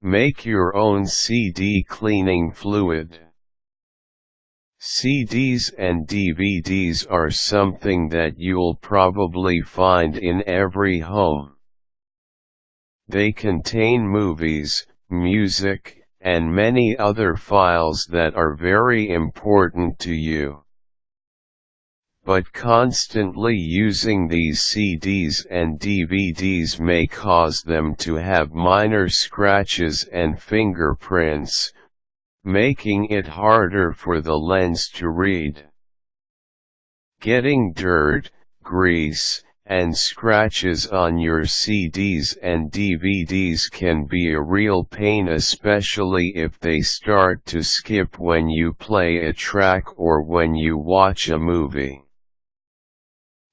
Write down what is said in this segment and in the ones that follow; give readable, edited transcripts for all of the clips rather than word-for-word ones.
Make your own CD cleaning fluid. CDs and DVDs are something that you'll probably find in every home. They contain movies, music, and many other files that are very important to you. But constantly using these CDs and DVDs may cause them to have minor scratches and fingerprints, making it harder for the lens to read. Getting dirt, grease, and scratches on your CDs and DVDs can be a real pain, especially if they start to skip when you play a track or when you watch a movie.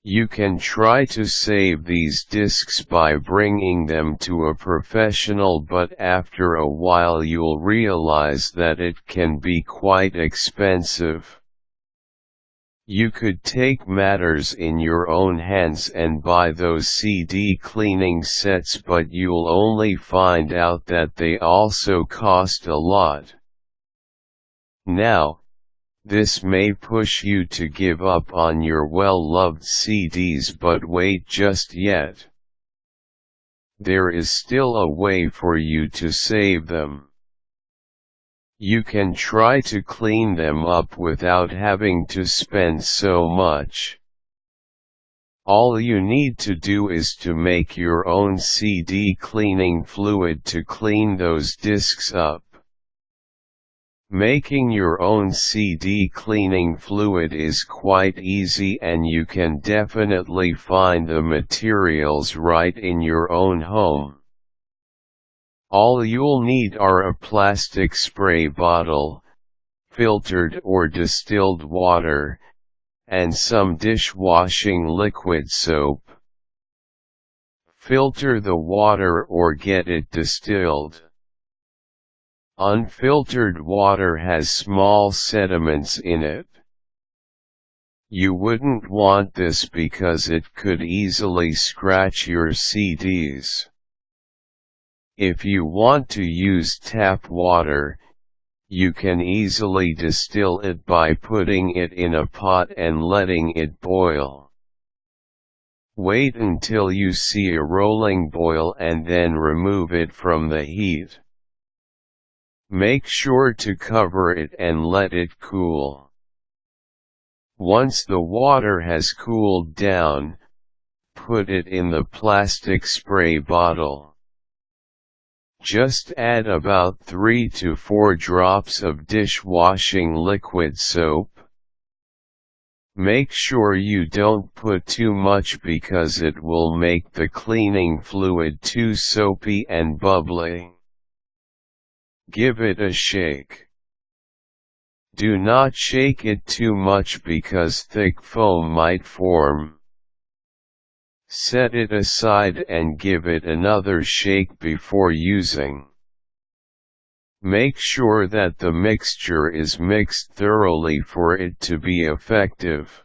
You can try to save these discs by bringing them to a professional, but after a while you'll realize that it can be quite expensive. You could take matters in your own hands and buy those CD cleaning sets, but you'll only find out that they also cost a lot. Now, this may push you to give up on your well-loved CDs, but wait just yet. There is still a way for you to save them. You can try to clean them up without having to spend so much. All you need to do is to make your own CD cleaning fluid to clean those discs up. Making your own CD cleaning fluid is quite easy, and you can definitely find the materials right in your own home. All you'll need are a plastic spray bottle, filtered or distilled water, and some dishwashing liquid soap. Filter the water or get it distilled. Unfiltered water has small sediments in it. You wouldn't want this because it could easily scratch your CDs. If you want to use tap water, you can easily distill it by putting it in a pot and letting it boil. Wait until you see a rolling boil and then remove it from the heat. Make sure to cover it and let it cool. Once the water has cooled down, put it in the plastic spray bottle. Just add about 3 to 4 drops of dishwashing liquid soap. Make sure you don't put too much because it will make the cleaning fluid too soapy and bubbly. Give it a shake. Do not shake it too much because thick foam might form. Set it aside and give it another shake before using. Make sure that the mixture is mixed thoroughly for it to be effective.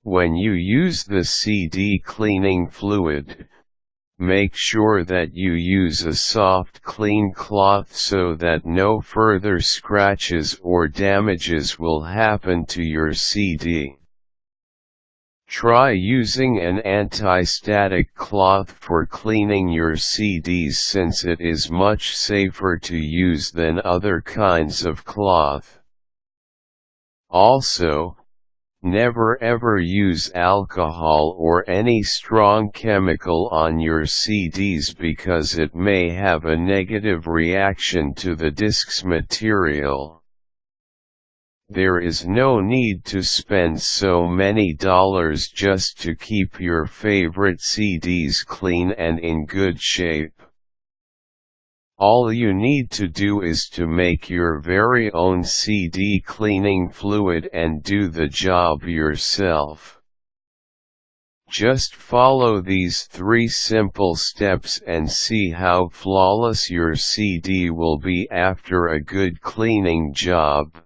When you use the CD cleaning fluid, make sure that you use a soft clean cloth so that no further scratches or damages will happen to your CD. Try using an anti-static cloth for cleaning your CDs since it is much safer to use than other kinds of cloth. Also, never ever use alcohol or any strong chemical on your CDs because it may have a negative reaction to the disc's material. There is no need to spend so many dollars just to keep your favorite CDs clean and in good shape. All you need to do is to make your very own CD cleaning fluid and do the job yourself. Just follow these 3 simple steps and see how flawless your CD will be after a good cleaning job.